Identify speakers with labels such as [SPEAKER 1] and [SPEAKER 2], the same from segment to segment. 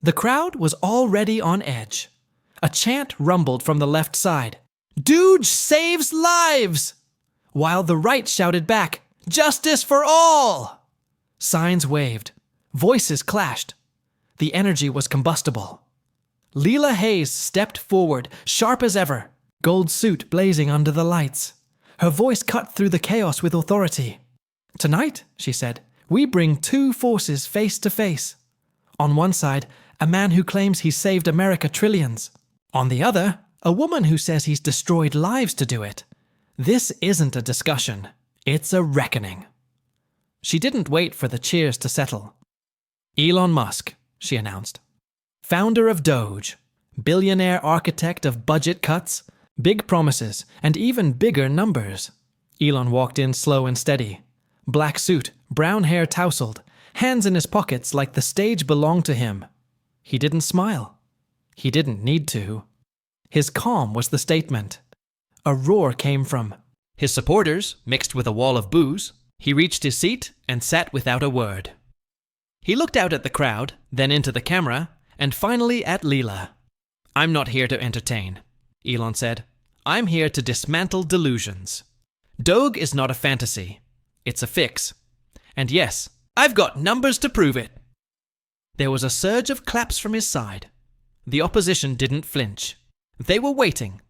[SPEAKER 1] The crowd was already on edge. A chant rumbled from the left side. "DOGE saves lives!" While the right shouted back, "Justice for all!" Signs waved. Voices clashed. The energy was combustible. Leela Hayes stepped forward, sharp as ever, gold suit blazing under the lights. Her voice cut through the chaos with authority. "Tonight," she said, "we bring two forces face to face. On one side, a man who claims he's saved America trillions. On the other, a woman who says he's destroyed lives to do it. This isn't a discussion. It's a reckoning." She didn't wait for the cheers to settle. "Elon Musk," she announced. "Founder of DOGE, billionaire architect of budget cuts, big promises, and even bigger numbers." Elon walked in slow and steady. Black suit, brown hair tousled, hands in his pockets like the stage belonged to him. He didn't smile. He didn't need to. His calm was the statement. A roar came from his supporters, mixed with a wall of boos. He reached his seat and sat without a word. He looked out at the crowd, then into the camera, and finally at Leela. "I'm not here to entertain," Elon said. "I'm here to dismantle delusions. DOGE is not a fantasy. It's a fix. And yes, I've got numbers to prove it." There was a surge of claps from his side. The opposition didn't flinch. They were waiting.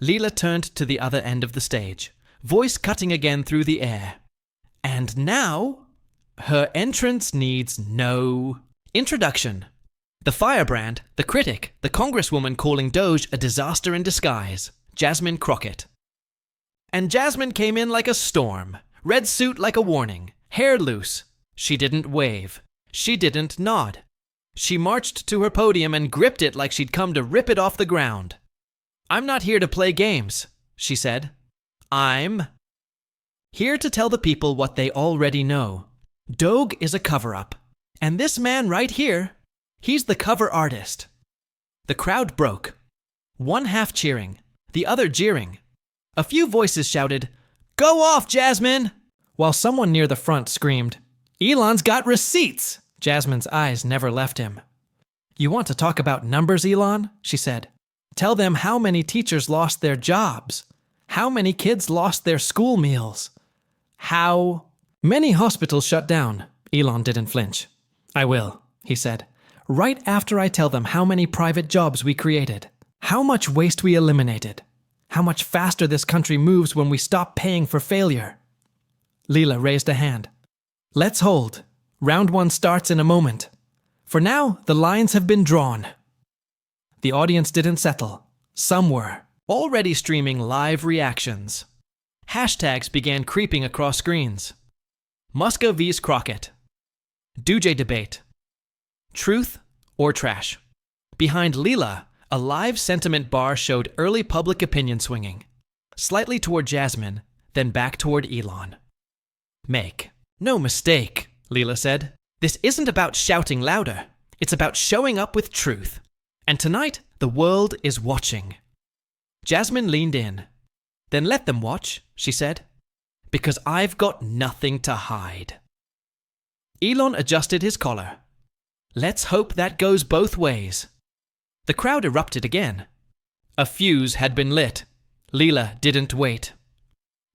[SPEAKER 1] Leela turned to the other end of the stage, voice cutting again through the air. And now, her entrance needs no introduction. The firebrand, the critic, the congresswoman calling DOGE a disaster in disguise, Jasmine Crockett. And Jasmine came in like a storm, red suit like a warning, hair loose. She didn't wave. She didn't nod. She marched to her podium and gripped it like she'd come to rip it off the ground. "I'm not here to play games," she said. "I'm here to tell the people what they already know. DOGE is a cover-up. And this man right here, he's the cover artist." The crowd broke. One half cheering, the other jeering. A few voices shouted, "Go off, Jasmine!" While someone near the front screamed, "Elon's got receipts!" Jasmine's eyes never left him. "You want to talk about numbers, Elon?" she said. "Tell them how many teachers lost their jobs, how many kids lost their school meals, how many hospitals shut down." Elon didn't flinch. "I will," he said, "right after I tell them how many private jobs we created, how much waste we eliminated, how much faster this country moves when we stop paying for failure." Leela raised a hand. "Let's hold. Round one starts in a moment. For now, the lines have been drawn." The audience didn't settle. Some were already streaming live reactions. Hashtags began creeping across screens. Musk vs. Crockett. DOGE debate. Truth or trash. Behind Leela, a live sentiment bar showed early public opinion swinging. Slightly toward Jasmine, then back toward Elon. "Make no mistake," Leela said. "This isn't about shouting louder. It's about showing up with truth. And tonight, the world is watching." Jasmine leaned in. "Then let them watch," she said. "Because I've got nothing to hide." Elon adjusted his collar. "Let's hope that goes both ways." The crowd erupted again. A fuse had been lit. Leela didn't wait.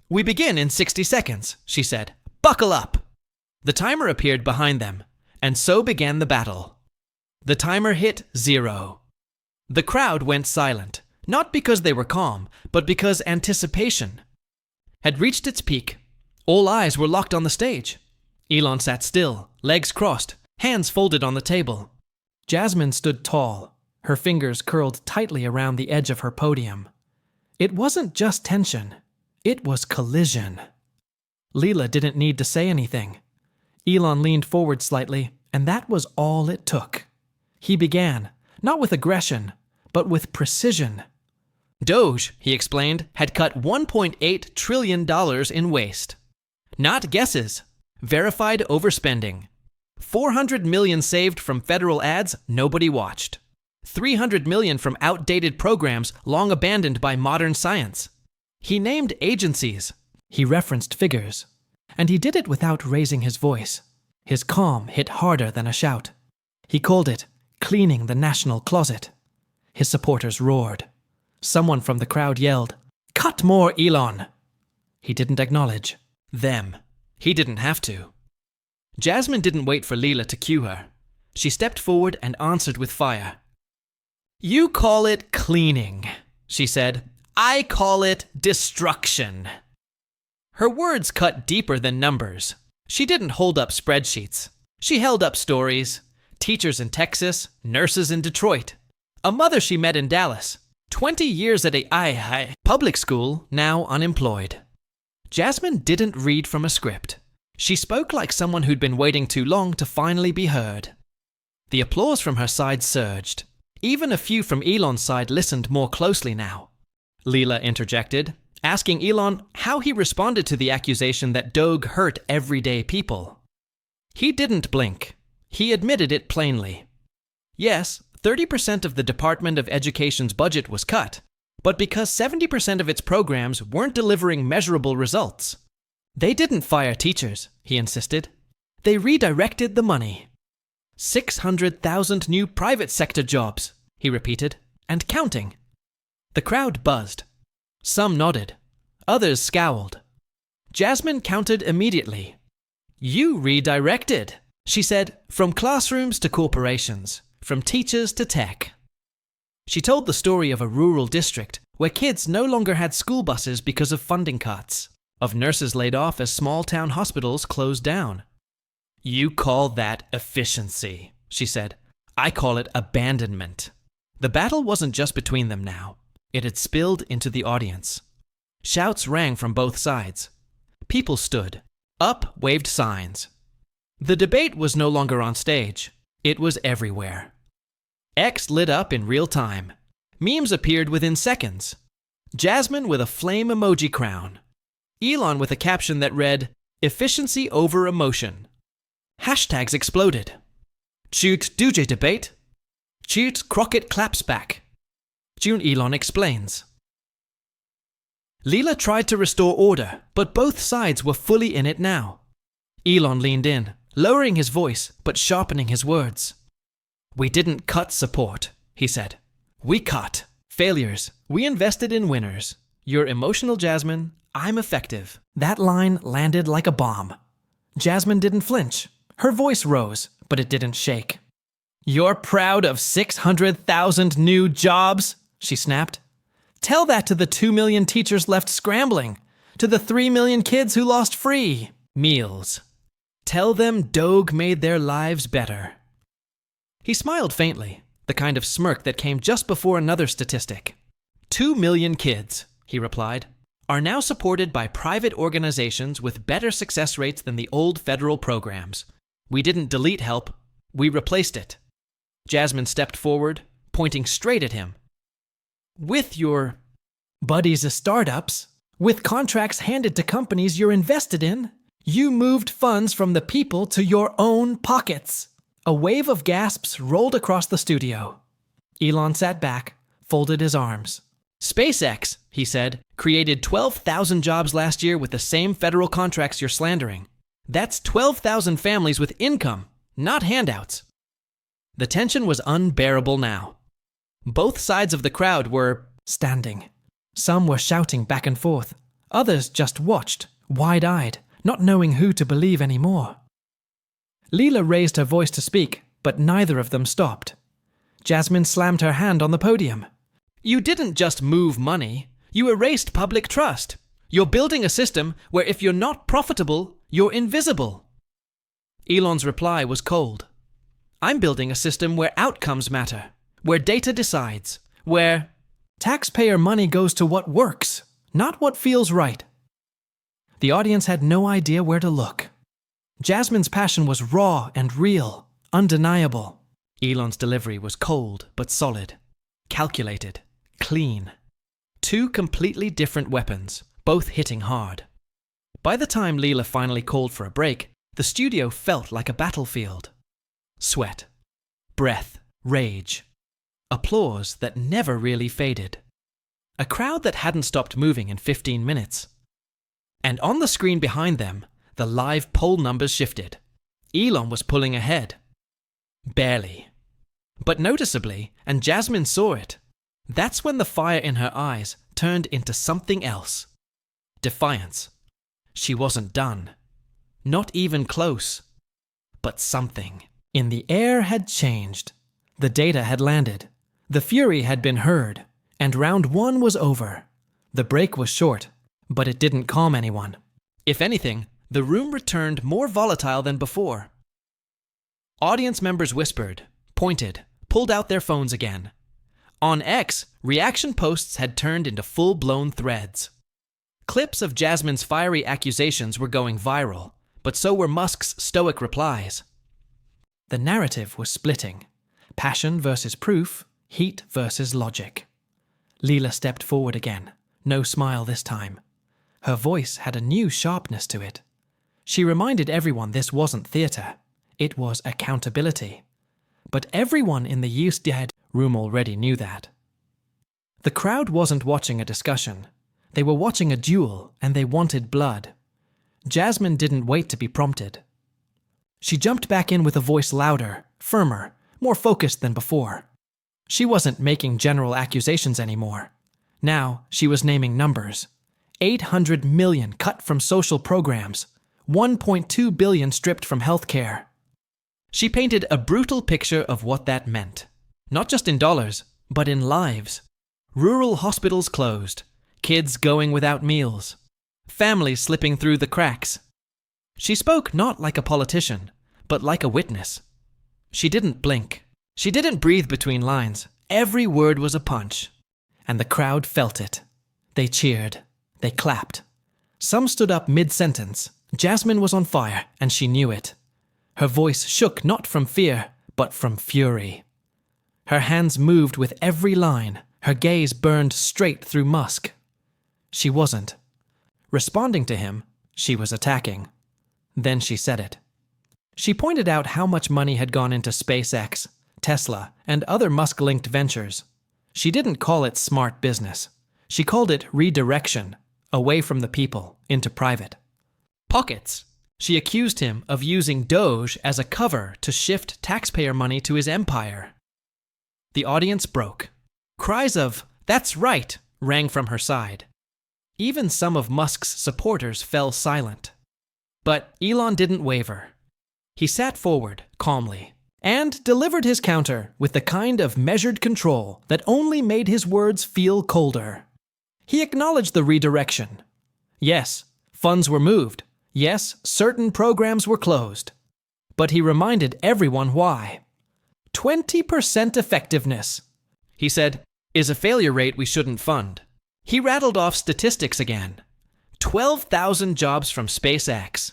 [SPEAKER 1] "We begin in 60 seconds, she said. "Buckle up." The timer appeared behind them, and so began the battle. The timer hit 0. The crowd went silent, not because they were calm, but because anticipation had reached its peak. All eyes were locked on the stage. Elon sat still, legs crossed, hands folded on the table. Jasmine stood tall, her fingers curled tightly around the edge of her podium. It wasn't just tension, it was collision. Leela didn't need to say anything. Elon leaned forward slightly, and that was all it took. He began, not with aggression, but with precision. DOGE, he explained, had cut $1.8 trillion in waste. Not guesses. Verified overspending. 400 million saved from federal ads nobody watched. 300 million from outdated programs long abandoned by modern science. He named agencies. He referenced figures. And he did it without raising his voice. His calm hit harder than a shout. He called it cleaning the national closet. His supporters roared. Someone from the crowd yelled, "Cut more, Elon!" He didn't acknowledge them. He didn't have to. Jasmine didn't wait for Leela to cue her. She stepped forward and answered with fire. "You call it cleaning," she said. "I call it destruction." Her words cut deeper than numbers. She didn't hold up spreadsheets. She held up stories. Teachers in Texas, nurses in Detroit, a mother she met in Dallas, 20 years at a public school, now unemployed. Jasmine didn't read from a script. She spoke like someone who'd been waiting too long to finally be heard. The applause from her side surged. Even a few from Elon's side listened more closely now. Leela interjected, asking Elon how he responded to the accusation that DOGE hurt everyday people. He didn't blink. He admitted it plainly. Yes, 30% of the Department of Education's budget was cut, but because 70% of its programs weren't delivering measurable results. They didn't fire teachers, he insisted. They redirected the money. 600,000 new private sector jobs, he repeated, and counting. The crowd buzzed. Some nodded. Others scowled. Jasmine countered immediately. "You redirected," she said, "from classrooms to corporations, from teachers to tech." She told the story of a rural district where kids no longer had school buses because of funding cuts, of nurses laid off as small-town hospitals closed down. "You call that efficiency," she said. "I call it abandonment." The battle wasn't just between them now. It had spilled into the audience. Shouts rang from both sides. People stood. Up waved signs. The debate was no longer on stage. It was everywhere. X lit up in real time. Memes appeared within seconds. Jasmine with a flame emoji crown. Elon with a caption that read, "Efficiency over emotion." Hashtags exploded. "Shoot DOGE debate." "Shoot Crockett claps back." June Elon explains. Leela tried to restore order, but both sides were fully in it now. Elon leaned in, lowering his voice, but sharpening his words. "We didn't cut support," he said. "We cut failures. We invested in winners. You're emotional, Jasmine. I'm effective." That line landed like a bomb. Jasmine didn't flinch. Her voice rose, but it didn't shake. "You're proud of 600,000 new jobs?" she snapped. "Tell that to the 2 million teachers left scrambling, to the 3 million kids who lost free meals. Tell them DOGE made their lives better." He smiled faintly, the kind of smirk that came just before another statistic. 2 million kids, he replied, are now supported by private organizations with better success rates than the old federal programs. We didn't delete help, we replaced it. Jasmine stepped forward, pointing straight at him. "With your buddies as startups, with contracts handed to companies you're invested in, you moved funds from the people to your own pockets." A wave of gasps rolled across the studio. Elon sat back, folded his arms. "SpaceX," he said, "created 12,000 jobs last year with the same federal contracts you're slandering. That's 12,000 families with income, not handouts." The tension was unbearable now. Both sides of the crowd were standing. Some were shouting back and forth. Others just watched, wide-eyed, not knowing who to believe anymore. Leela raised her voice to speak, but neither of them stopped. Jasmine slammed her hand on the podium. "You didn't just move money. You erased public trust. You're building a system where if you're not profitable, you're invisible." Elon's reply was cold. "I'm building a system where outcomes matter, where data decides, where taxpayer money goes to what works, not what feels right." The audience had no idea where to look. Jasmine's passion was raw and real, undeniable. Elon's delivery was cold but solid, calculated, clean. Two completely different weapons, both hitting hard. By the time Leela finally called for a break, the studio felt like a battlefield. Sweat, breath, rage. Applause that never really faded. A crowd that hadn't stopped moving in 15 minutes. And on the screen behind them, the live poll numbers shifted. Elon was pulling ahead. Barely. But noticeably, and Jasmine saw it, that's when the fire in her eyes turned into something else. Defiance. She wasn't done. Not even close. But something in the air had changed. The data had landed. The fury had been heard. And round one was over. The break was short, but it didn't calm anyone. If anything, the room returned more volatile than before. Audience members whispered, pointed, pulled out their phones again. On X, reaction posts had turned into full-blown threads. Clips of Jasmine's fiery accusations were going viral, but so were Musk's stoic replies. The narrative was splitting. Passion versus proof, heat versus logic. Leela stepped forward again, no smile this time. Her voice had a new sharpness to it. She reminded everyone this wasn't theater. It was accountability. But everyone in the Youth Dead room already knew that. The crowd wasn't watching a discussion. They were watching a duel, and they wanted blood. Jasmine didn't wait to be prompted. She jumped back in with a voice louder, firmer, more focused than before. She wasn't making general accusations anymore. Now she was naming numbers. 800 million cut from social programs, 1.2 billion stripped from healthcare. She painted a brutal picture of what that meant. Not just in dollars, but in lives. Rural hospitals closed, kids going without meals, families slipping through the cracks. She spoke not like a politician, but like a witness. She didn't blink. She didn't breathe between lines. Every word was a punch. And the crowd felt it. They cheered. They clapped. Some stood up mid-sentence. Jasmine was on fire, and she knew it. Her voice shook not from fear, but from fury. Her hands moved with every line. Her gaze burned straight through Musk. She wasn't. Responding to him, she was attacking. Then she said it. She pointed out how much money had gone into SpaceX, Tesla, and other Musk-linked ventures. She didn't call it smart business. She called it redirection, away from the people, into private. Pockets. She accused him of using DOGE as a cover to shift taxpayer money to his empire. The audience broke. Cries of, "That's right," rang from her side. Even some of Musk's supporters fell silent. But Elon didn't waver. He sat forward, calmly, and delivered his counter with the kind of measured control that only made his words feel colder. He acknowledged the redirection. Yes, funds were moved. Yes, certain programs were closed. But he reminded everyone why. 20% effectiveness, he said, is a failure rate we shouldn't fund. He rattled off statistics again. 12,000 jobs from SpaceX.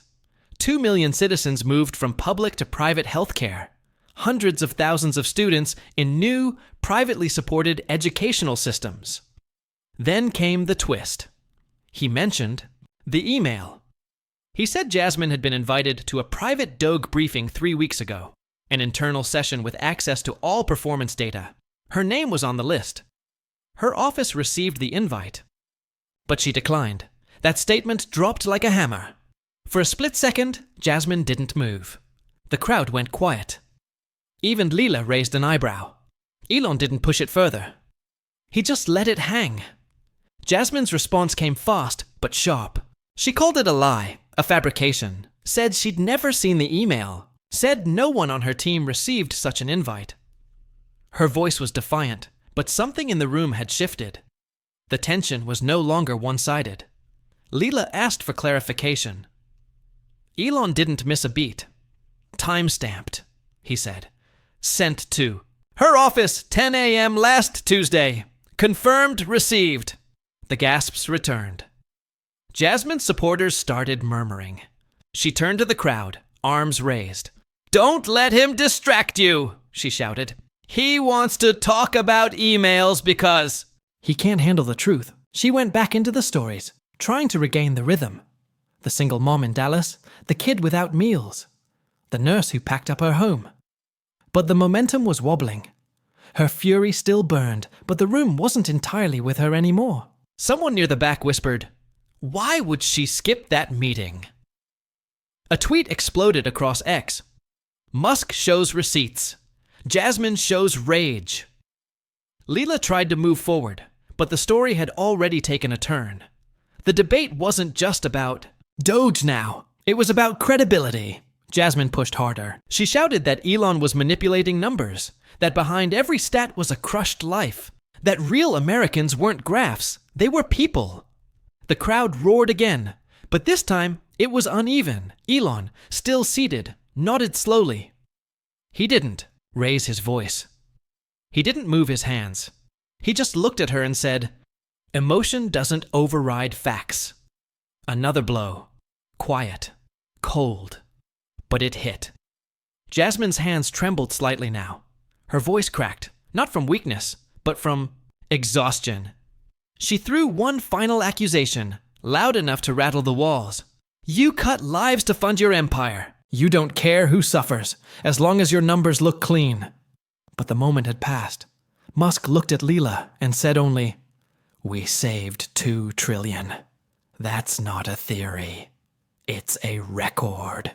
[SPEAKER 1] 2 million citizens moved from public to private healthcare. Hundreds of thousands of students in new, privately supported educational systems. Then came the twist. He mentioned the email. He said Jasmine had been invited to a private DOGE briefing 3 weeks ago, an internal session with access to all performance data. Her name was on the list. Her office received the invite. But she declined. That statement dropped like a hammer. For a split second, Jasmine didn't move. The crowd went quiet. Even Leela raised an eyebrow. Elon didn't push it further. He just let it hang. Jasmine's response came fast, but sharp. She called it a lie, a fabrication, said she'd never seen the email, said no one on her team received such an invite. Her voice was defiant, but something in the room had shifted. The tension was no longer one-sided. Leela asked for clarification. Elon didn't miss a beat. Time-stamped, he said. Sent to her office, 10 a.m. last Tuesday. Confirmed received. The gasps returned. Jasmine's supporters started murmuring. She turned to the crowd, arms raised. "Don't let him distract you," she shouted. "He wants to talk about emails because..." He can't handle the truth. She went back into the stories, trying to regain the rhythm. The single mom in Dallas, the kid without meals, the nurse who packed up her home. But the momentum was wobbling. Her fury still burned, but the room wasn't entirely with her anymore. Someone near the back whispered, "Why would she skip that meeting?" A tweet exploded across X. Musk shows receipts. Jasmine shows rage. Leela tried to move forward, but the story had already taken a turn. The debate wasn't just about DOGE now. It was about credibility. Jasmine pushed harder. She shouted that Elon was manipulating numbers, that behind every stat was a crushed life, that real Americans weren't graphs, they were people. The crowd roared again, but this time it was uneven. Elon, still seated, nodded slowly. He didn't raise his voice. He didn't move his hands. He just looked at her and said, "Emotion doesn't override facts." Another blow. Quiet. Cold. But it hit. Jasmine's hands trembled slightly now. Her voice cracked, not from weakness, but from exhaustion. She threw one final accusation, loud enough to rattle the walls. "You cut lives to fund your empire. You don't care who suffers, as long as your numbers look clean." But the moment had passed. Musk looked at Leela and said only, "We saved 2 trillion. That's not a theory. It's a record."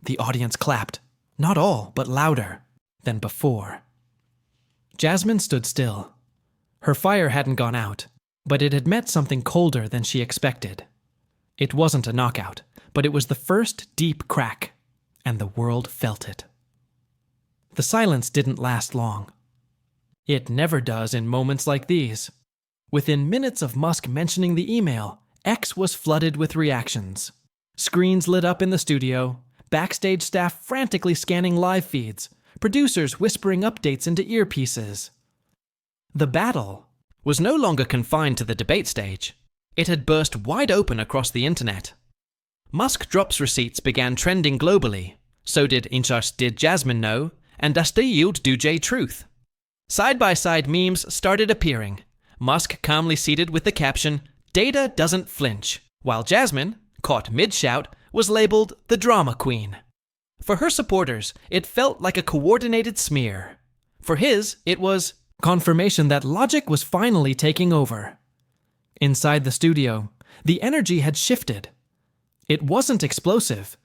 [SPEAKER 1] The audience clapped, not all, but louder than before. Jasmine stood still. Her fire hadn't gone out, but it had met something colder than she expected. It wasn't a knockout, but it was the first deep crack, and the world felt it. The silence didn't last long. It never does in moments like these. Within minutes of Musk mentioning the email, X was flooded with reactions. Screens lit up in the studio, backstage staff frantically scanning live feeds, producers whispering updates into earpieces. The battle was no longer confined to the debate stage. It had burst wide open across the internet. Musk drops receipts began trending globally. So did Inchas did Jasmine know, and Das yield DOGE truth. Side-by-side memes started appearing. Musk calmly seated with the caption, "Data doesn't flinch," while Jasmine, caught mid-shout, was labeled the drama queen. For her supporters, it felt like a coordinated smear. For his, it was confirmation that logic was finally taking over. Inside the studio, the energy had shifted. It wasn't explosive.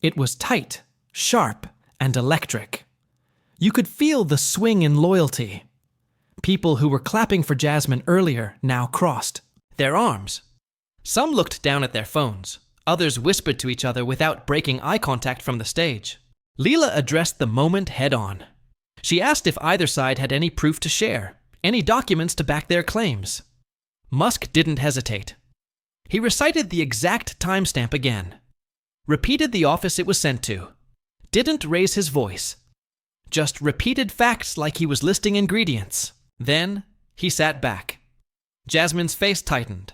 [SPEAKER 1] It was tight, sharp, and electric. You could feel the swing in loyalty. People who were clapping for Jasmine earlier now crossed their arms. Some looked down at their phones. Others whispered to each other without breaking eye contact from the stage. Leela addressed the moment head-on. She asked if either side had any proof to share, any documents to back their claims. Musk didn't hesitate. He recited the exact timestamp again, repeated the office it was sent to, didn't raise his voice, just repeated facts like he was listing ingredients. Then he sat back. Jasmine's face tightened.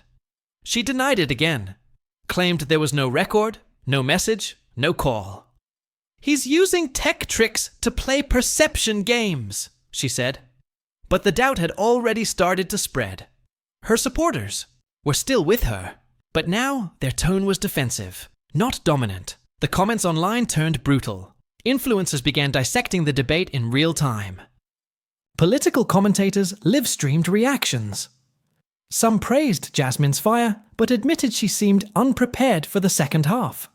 [SPEAKER 1] She denied it again, claimed there was no record, no message, no call. "He's using tech tricks to play perception games," she said. But the doubt had already started to spread. Her supporters were still with her, but now their tone was defensive, not dominant. The comments online turned brutal. Influencers began dissecting the debate in real time. Political commentators live-streamed reactions. Some praised Jasmine's fire, but admitted she seemed unprepared for the second half.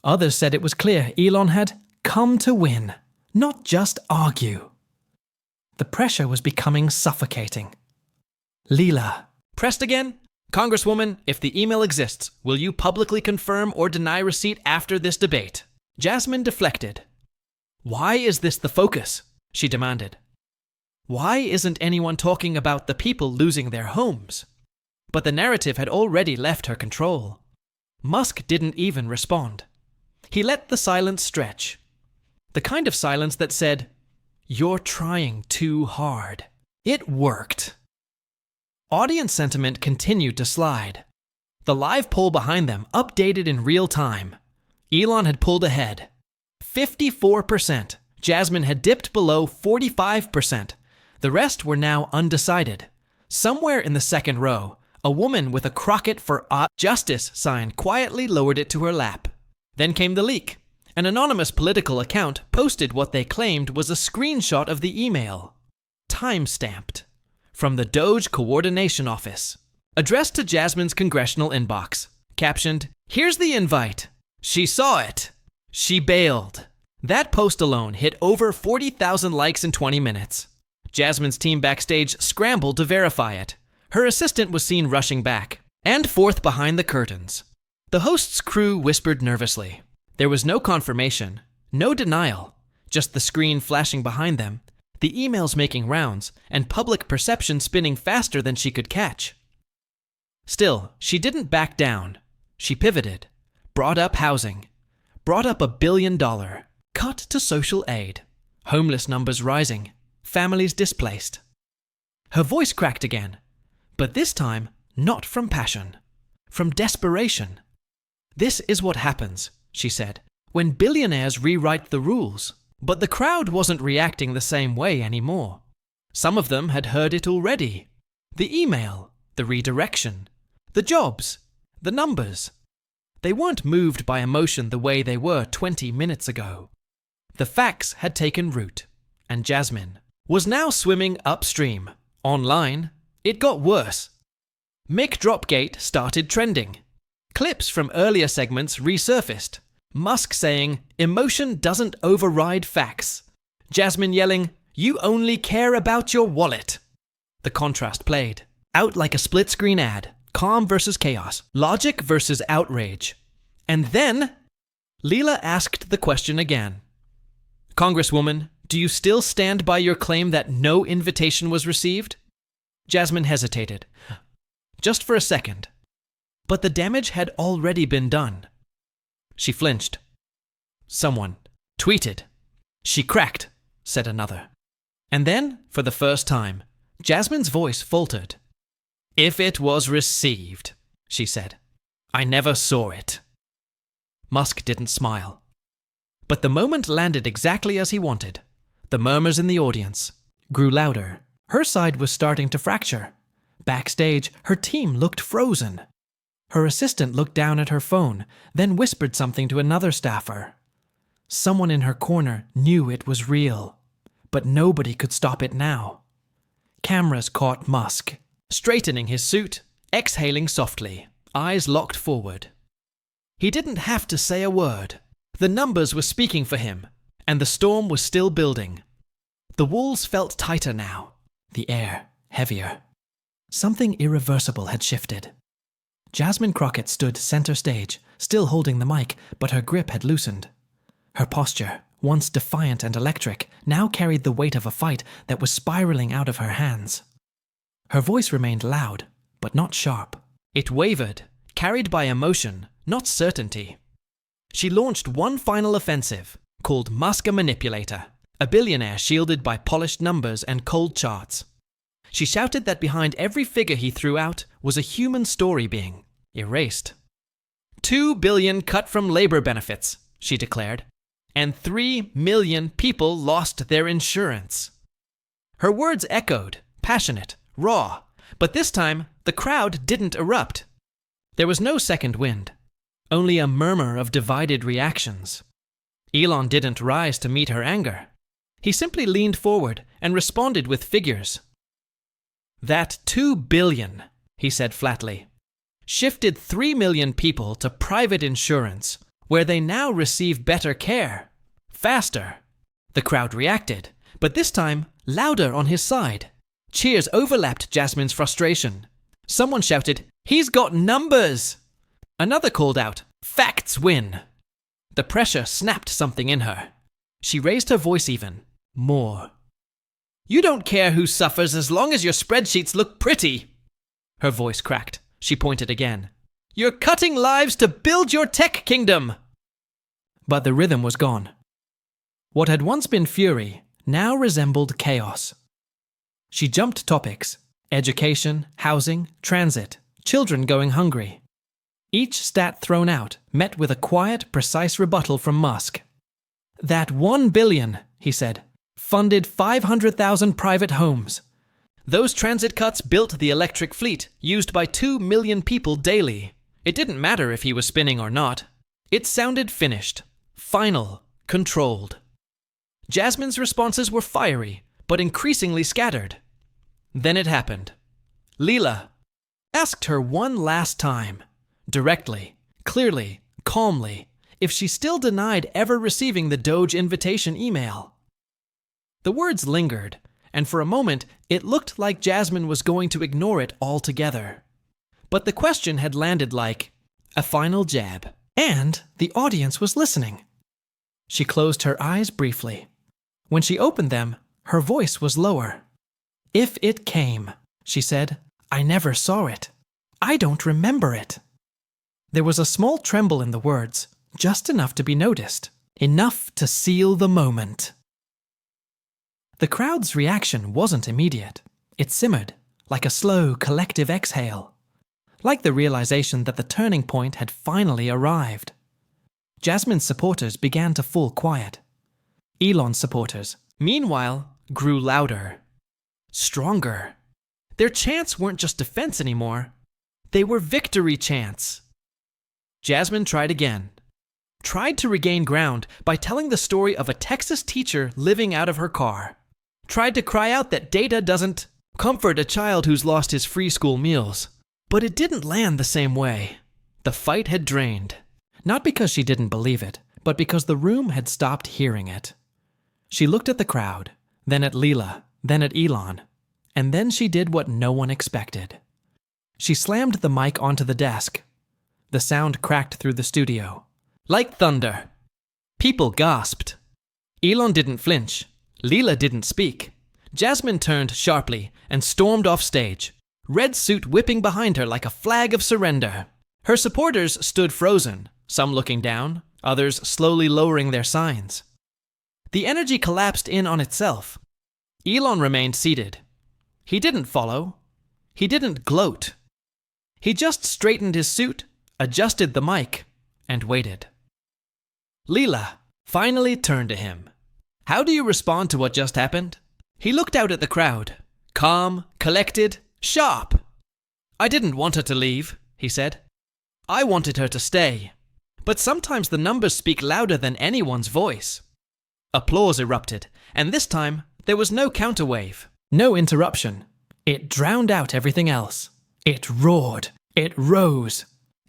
[SPEAKER 1] Others said it was clear Elon had come to win, not just argue. The pressure was becoming suffocating. Leela pressed again. "Congresswoman, if the email exists, will you publicly confirm or deny receipt after this debate?" Jasmine deflected. "Why is this the focus?" she demanded. Why isn't anyone talking about the people losing their homes? But the narrative had already left her control. Musk didn't even respond. He let the silence stretch. The kind of silence that said, "You're trying too hard." It worked. Audience sentiment continued to slide. The live poll behind them updated in real time. Elon had pulled ahead. 54%. Jasmine had dipped below 45%. The rest were now undecided. Somewhere in the second row, a woman with a Crockett for Justice sign quietly lowered it to her lap. Then came the leak. An anonymous political account posted what they claimed was a screenshot of the email. Time-stamped. From the DOGE Coordination Office. Addressed to Jasmine's congressional inbox. Captioned, "Here's the invite. She saw it. She bailed." That post alone hit over 40,000 likes in 20 minutes. Jasmine's team backstage scrambled to verify it. Her assistant was seen rushing back and forth behind the curtains. The host's crew whispered nervously. There was no confirmation, no denial, just the screen flashing behind them, the emails making rounds, and public perception spinning faster than she could catch. Still, she didn't back down. She pivoted, brought up housing, brought up $1 billion, cut to social aid, homeless numbers rising, families displaced. Her voice cracked again, but this time not from passion, from desperation. This is what happens, she said, when billionaires rewrite the rules. But the crowd wasn't reacting the same way anymore. Some of them had heard it already. The email, the redirection, the jobs, the numbers. They weren't moved by emotion the way they were 20 minutes ago. The facts had taken root, and Jasmine was now swimming upstream. Online, it got worse. Mick Dropgate started trending. Clips from earlier segments resurfaced. Musk saying, "Emotion doesn't override facts." Jasmine yelling, "You only care about your wallet." The contrast played. Out like a split-screen ad. Calm versus chaos. Logic versus outrage. And then, Leela asked the question again. "Congresswoman, do you still stand by your claim that no invitation was received?" Jasmine hesitated. Just for a second. But the damage had already been done. She flinched. Someone tweeted. "She cracked," said another. And then, for the first time, Jasmine's voice faltered. "If it was received," she said. "I never saw it." Musk didn't smile. But the moment landed exactly as he wanted. The murmurs in the audience grew louder. Her side was starting to fracture. Backstage, her team looked frozen. Her assistant looked down at her phone, then whispered something to another staffer. Someone in her corner knew it was real, but nobody could stop it now. Cameras caught Musk, straightening his suit, exhaling softly, eyes locked forward. He didn't have to say a word. The numbers were speaking for him, and the storm was still building. The walls felt tighter now, the air heavier. Something irreversible had shifted. Jasmine Crockett stood center stage, still holding the mic, but her grip had loosened. Her posture, once defiant and electric, now carried the weight of a fight that was spiraling out of her hands. Her voice remained loud, but not sharp. It wavered, carried by emotion, not certainty. She launched one final offensive, called Musk a manipulator, a billionaire shielded by polished numbers and cold charts. She shouted that behind every figure he threw out was a human story being erased. 2 billion cut from labor benefits, she declared, and 3 million people lost their insurance. Her words echoed, passionate, raw, but this time the crowd didn't erupt. There was no second wind, only a murmur of divided reactions. Elon didn't rise to meet her anger. He simply leaned forward and responded with figures. "That 2 billion, he said flatly, shifted 3 million people to private insurance, where they now receive better care, faster." The crowd reacted, but this time louder on his side. Cheers overlapped Jasmine's frustration. Someone shouted, "He's got numbers!" Another called out, "Facts win!" The pressure snapped something in her. She raised her voice even more. "You don't care who suffers as long as your spreadsheets look pretty." Her voice cracked. She pointed again. "You're cutting lives to build your tech kingdom!" But the rhythm was gone. What had once been fury now resembled chaos. She jumped topics: education, housing, transit, children going hungry. Each stat thrown out met with a quiet, precise rebuttal from Musk. "That 1 billion, he said, funded 500,000 private homes. Those transit cuts built the electric fleet used by 2 million people daily. It didn't matter if he was spinning or not. It sounded finished, final, controlled." Jasmine's responses were fiery, but increasingly scattered. Then it happened. Leela asked her one last time, directly, clearly, calmly, if she still denied ever receiving the DOGE invitation email. The words lingered, and for a moment it looked like Jasmine was going to ignore it altogether. But the question had landed like a final jab, and the audience was listening. She closed her eyes briefly. When she opened them, her voice was lower. "If it came," she said, "I never saw it. I don't remember it." There was a small tremble in the words, just enough to be noticed, enough to seal the moment. The crowd's reaction wasn't immediate. It simmered, like a slow, collective exhale, like the realization that the turning point had finally arrived. Jasmine's supporters began to fall quiet. Elon's supporters, meanwhile, grew louder, stronger. Their chants weren't just defense anymore. They were victory chants. Jasmine tried again. Tried to regain ground by telling the story of a Texas teacher living out of her car. Tried to cry out that data doesn't comfort a child who's lost his free school meals. But it didn't land the same way. The fight had drained. Not because she didn't believe it, but because the room had stopped hearing it. She looked at the crowd, then at Leela, then at Elon, and then she did what no one expected. She slammed the mic onto the desk. The sound cracked through the studio. Like thunder. People gasped. Elon didn't flinch. Leela didn't speak. Jasmine turned sharply and stormed off stage, red suit whipping behind her like a flag of surrender. Her supporters stood frozen, some looking down, others slowly lowering their signs. The energy collapsed in on itself. Elon remained seated. He didn't follow. He didn't gloat. He just straightened his suit, adjusted the mic, and waited. Leela finally turned to him. "How do you respond to what just happened?" He looked out at the crowd, calm, collected, sharp. "I didn't want her to leave," he said. "I wanted her to stay. But sometimes the numbers speak louder than anyone's voice." Applause erupted, and this time there was no counterwave, no interruption. It drowned out everything else. It roared. It rose.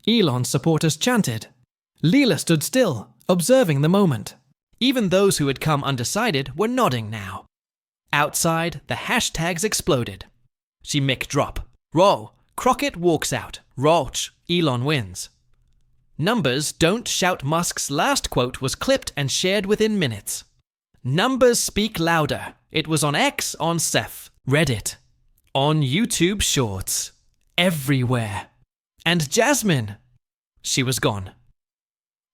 [SPEAKER 1] Elon's supporters chanted. Leela stood still, observing the moment. Even those who had come undecided were nodding now. Outside, the hashtags exploded. She mic drop. Row. Crockett walks out. Roach. Elon wins. Numbers don't shout. Musk's last quote was clipped and shared within minutes. Numbers speak louder. It was on X, on Ceph, Reddit, on YouTube Shorts, everywhere. And Jasmine, she was gone.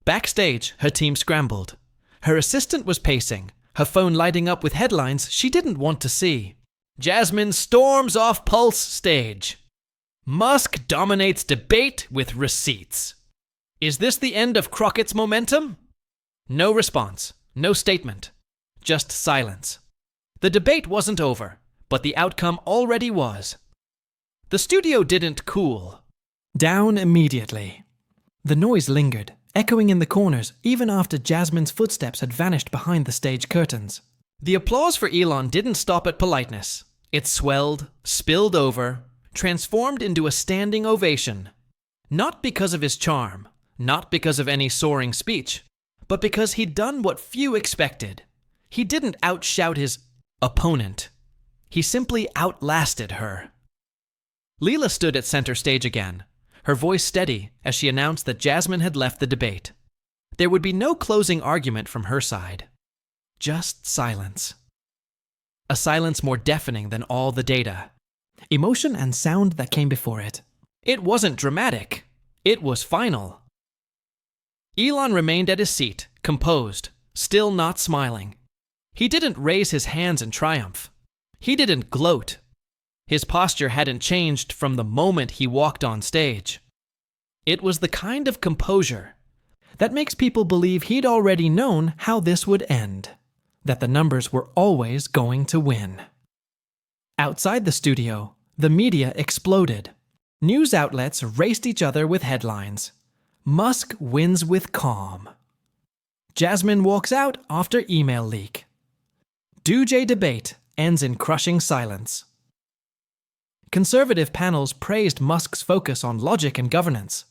[SPEAKER 1] Backstage, her team scrambled. Her assistant was pacing, her phone lighting up with headlines she didn't want to see. Jasmine storms off Pulse stage. Musk dominates debate with receipts. Is this the end of Crockett's momentum? No response, no statement, just silence. The debate wasn't over, but the outcome already was. The studio didn't cool down immediately. The noise lingered, echoing in the corners even after Jasmine's footsteps had vanished behind the stage curtains. The applause for Elon didn't stop at politeness. It swelled, spilled over, transformed into a standing ovation. Not because of his charm, not because of any soaring speech, but because he'd done what few expected. He didn't outshout his opponent. He simply outlasted her. Leela stood at center stage again, her voice steady as she announced that Jasmine had left the debate. There would be no closing argument from her side. Just silence. A silence more deafening than all the data. Emotion and sound that came before it. It wasn't dramatic. It was final. Elon remained at his seat, composed, still not smiling. He didn't raise his hands in triumph. He didn't gloat. His posture hadn't changed from the moment he walked on stage. It was the kind of composure that makes people believe he'd already known how this would end, that the numbers were always going to win. Outside the studio, the media exploded. News outlets raced each other with headlines. Musk wins with calm. Jasmine walks out after email leak. DOGE debate ends in crushing silence. Conservative panels praised Musk's focus on logic and governance.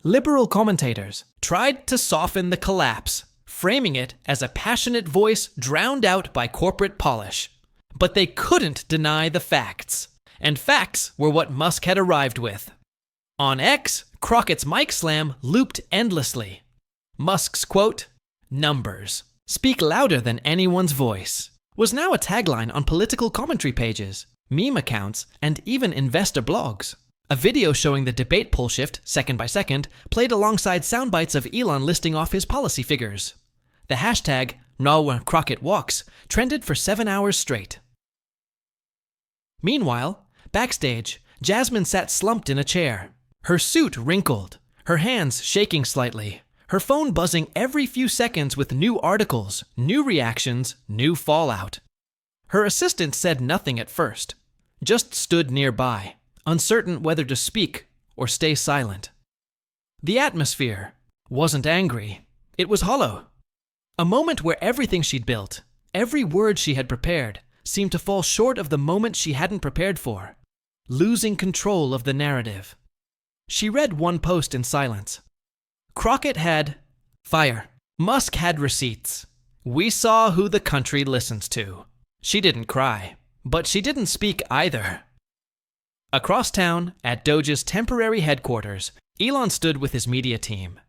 [SPEAKER 1] liberal commentators tried to soften the collapse, framing it as a passionate voice drowned out by corporate polish. But they couldn't deny the facts, and facts were what Musk had arrived with. On X, Crockett's mic slam looped endlessly. Musk's quote, "Numbers speak louder than anyone's voice," was now a tagline on political commentary pages, meme accounts, and even investor blogs. A video showing the debate poll shift, second by second, played alongside soundbites of Elon listing off his policy figures. The hashtag #NowWhenCrockettWalks trended for 7 hours straight. Meanwhile, backstage, Jasmine sat slumped in a chair, her suit wrinkled, her hands shaking slightly, her phone buzzing every few seconds with new articles, new reactions, new fallout. Her assistant said nothing at first, just stood nearby, uncertain whether to speak or stay silent. The atmosphere wasn't angry, it was hollow. A moment where everything she'd built, every word she had prepared, seemed to fall short of the moment she hadn't prepared for, losing control of the narrative. She read one post in silence. Crockett had fire. Musk had receipts. We saw who the country listens to. She didn't cry, but she didn't speak either. Across town, at DOGE's temporary headquarters, Elon stood with his media team.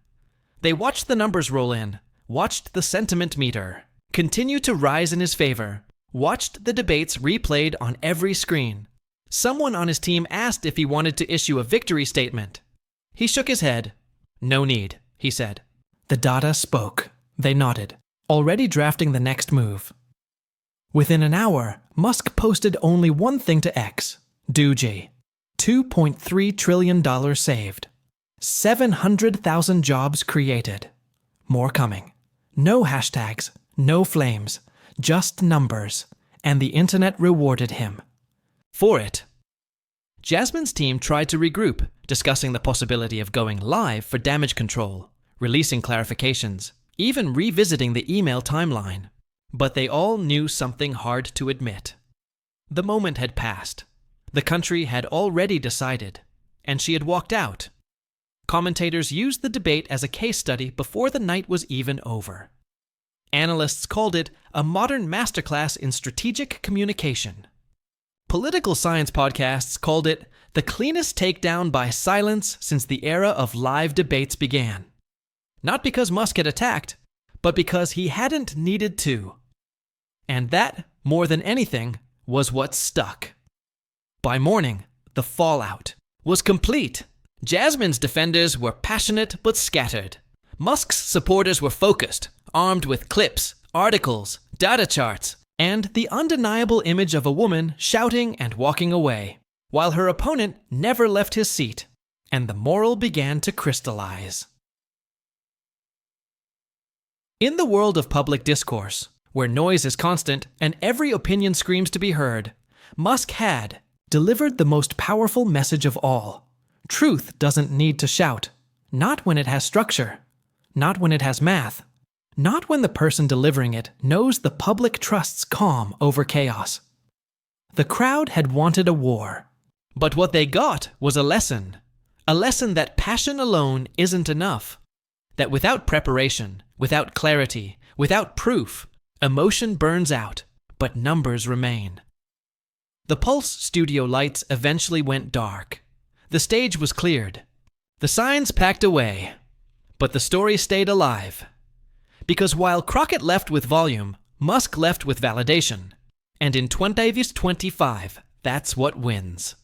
[SPEAKER 1] They watched the numbers roll in, watched the sentiment meter continue to rise in his favor, watched the debates replayed on every screen. Someone on his team asked if he wanted to issue a victory statement. He shook his head. "No need," he said. The data spoke. They nodded, already drafting the next move. Within an hour, Musk posted only one thing to X. DOGE. $2.3 trillion saved. 700,000 jobs created. More coming. No hashtags, no flames, just numbers, and the internet rewarded him for it. Jasmine's team tried to regroup, discussing the possibility of going live for damage control, releasing clarifications, even revisiting the email timeline. But they all knew something hard to admit. The moment had passed. The country had already decided, and she had walked out. Commentators used the debate as a case study before the night was even over. Analysts called it a modern masterclass in strategic communication. Political science podcasts called it the cleanest takedown by silence since the era of live debates began. Not because Musk had attacked, but because he hadn't needed to. And that, more than anything, was what stuck. By morning, the fallout was complete. Jasmine's defenders were passionate but scattered. Musk's supporters were focused, armed with clips, articles, data charts, and the undeniable image of a woman shouting and walking away, while her opponent never left his seat, and the moral began to crystallize. In the world of public discourse, where noise is constant and every opinion screams to be heard, Musk had delivered the most powerful message of all. Truth doesn't need to shout, not when it has structure, not when it has math, not when the person delivering it knows the public trusts calm over chaos. The crowd had wanted a war, but what they got was a lesson that passion alone isn't enough, that without preparation, without clarity, without proof, emotion burns out, but numbers remain. The Pulse studio lights eventually went dark. The stage was cleared. The signs packed away. But the story stayed alive. Because while Crockett left with volume, Musk left with validation. And in 2025, that's what wins.